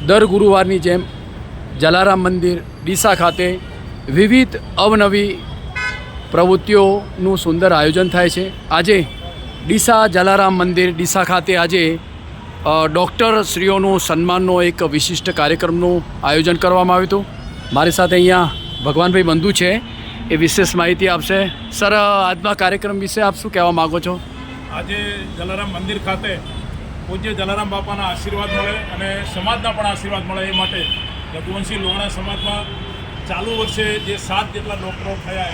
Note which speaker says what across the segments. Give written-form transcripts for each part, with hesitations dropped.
Speaker 1: દર ગુરુવારની જેમ જલારામ મંદિર ડીસા ખાતે વિવિધ અવનવી પ્રવૃત્તિઓનું સુંદર આયોજન થાય છે। આજે ડીસા જલારામ મંદિર ડીસા ખાતે આજે ડૉક્ટરશ્રીઓનું સન્માનનો એક વિશિષ્ટ કાર્યક્રમનું આયોજન કરવામાં આવ્યું હતું। મારી સાથે અહીંયા ભગવાનભાઈ બંધુ છે, એ વિશેષ માહિતી આપશે। સર, આજના કાર્યક્રમ વિશે આપ શું કહેવા માગો છો?
Speaker 2: આજે જલારામ મંદિર ખાતે પૂજ્ય જલારામ બાપાના આશીર્વાદ મળે અને સમાજના પણ આશીર્વાદ મળે એ માટે રઘુવંશી લોહાણા સમાજમાં ચાલુ વર્ષે જે 7 જેટલા ડૉક્ટરો થયા,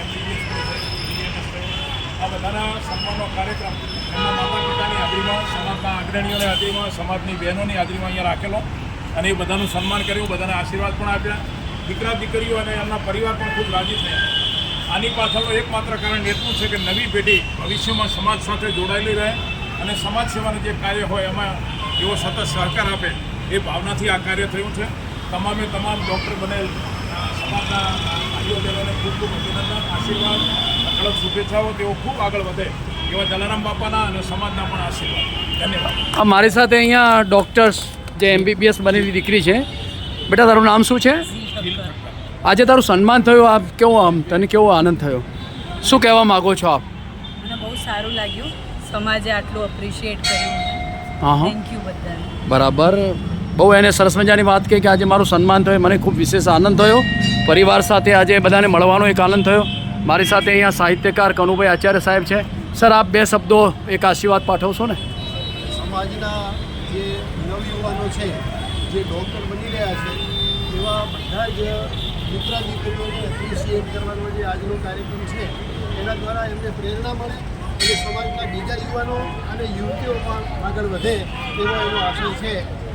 Speaker 2: આ બધાના સન્માનનો કાર્યક્રમ એમના માતા પિતાની હાજરીમાં, સમાજના અગ્રણીઓની હાજરીમાં, સમાજની બહેનોની હાજરીમાં અહીંયા રાખેલો અને એ બધાનું સન્માન કર્યું, બધાને આશીર્વાદ પણ આપ્યા। દીકરા દીકરીઓ અને એમના પરિવાર પણ ખૂબ રાજી થયા। આની પાછળનું એકમાત્ર કારણ એટલું છે કે નવી પેઢી ભવિષ્યમાં સમાજ સાથે જોડાયેલી રહે અને સમાજ સેવાનું જે કાર્ય હોય એમાં એવો સતત સહકાર આપે, એ ભાવનાથી આ કાર્ય થયું છે। તમામે તમામ ડૉક્ટર બનેલ સમાજના ભાઈઓ બહેનોને ખૂબ ખૂબ અભિનંદન, આશીર્વાદ, અઢળક શુભેચ્છાઓ। તેઓ ખૂબ આગળ વધે એવા જલારામ બાપાના અને સમાજના પણ આશીર્વાદ। ધન્યવાદ।
Speaker 1: મારી સાથે અહીંયા ડૉક્ટર્સ જે MBBS બનેલી દીકરી છે। બેટા, તારું નામ શું છે? આજે તારું સન્માન થયું, આપ કેવો તને કેવો આનંદ થયો? શું કહેવા માગો છો આપ?
Speaker 3: મને બહુ સારું લાગ્યું, સમાજે આટલું એપ્રિશિએટ કર્યું।
Speaker 1: હા,
Speaker 3: થેન્ક યુ બધાને।
Speaker 1: બરાબર, બહુ એને સરસ મજાની વાત કહી કે આજે મારું સન્માન થયું, મને ખૂબ વિશેષ આનંદ થયો। પરિવાર સાથે આજે બધાને મળવાનો એક આનંદ થયો। મારી સાથે અહીંયા સાહિત્યકાર કનુભાઈ આચાર્ય સાહેબ છે। સર, આપ 2 શબ્દો એક આશીર્વાદ પાઠવશો ને?
Speaker 4: સમાજના જે નવયુવાનો છે, જે ડૉક્ટર બની રહ્યા છે, એવા બધા જ દીકરા દીકરીઓને એપ્રિશિએટ કરવાનો જે આજનો કાર્યક્રમ છે, એના દ્વારા એમને પ્રેરણા મળે અને સમાજના બીજા યુવાનો અને યુવતીઓ પણ આગળ વધે એવો એનો આશય છે।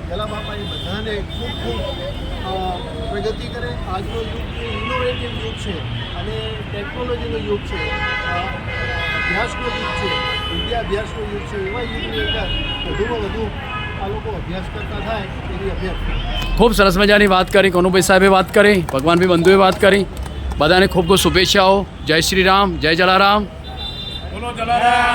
Speaker 4: જલા બાપા એ બધાને ખૂબ ખૂબ પ્રગતિ કરે। આજનો યુગ ઇનોવેટિવ યુગ છે અને ટેકનોલોજીનો યુગ છે, અભ્યાસનો યુગ છે, વિદ્યાભ્યાસનો યુગ છે। એવા યુગની અંદર વધુમાં વધુ આ લોકો અભ્યાસ કરતા થાય એવી અભ્યાસ।
Speaker 1: ખૂબ સરસ મજાની વાત કરી, કનુભાઈ સાહેબે વાત કરી, ભગવાનભાઈ બંધુએ વાત કરી। બધાને ખૂબ ખૂબ શુભેચ્છાઓ। જય શ્રી રામ, જય જલારામ।
Speaker 2: બોલો જલારામ।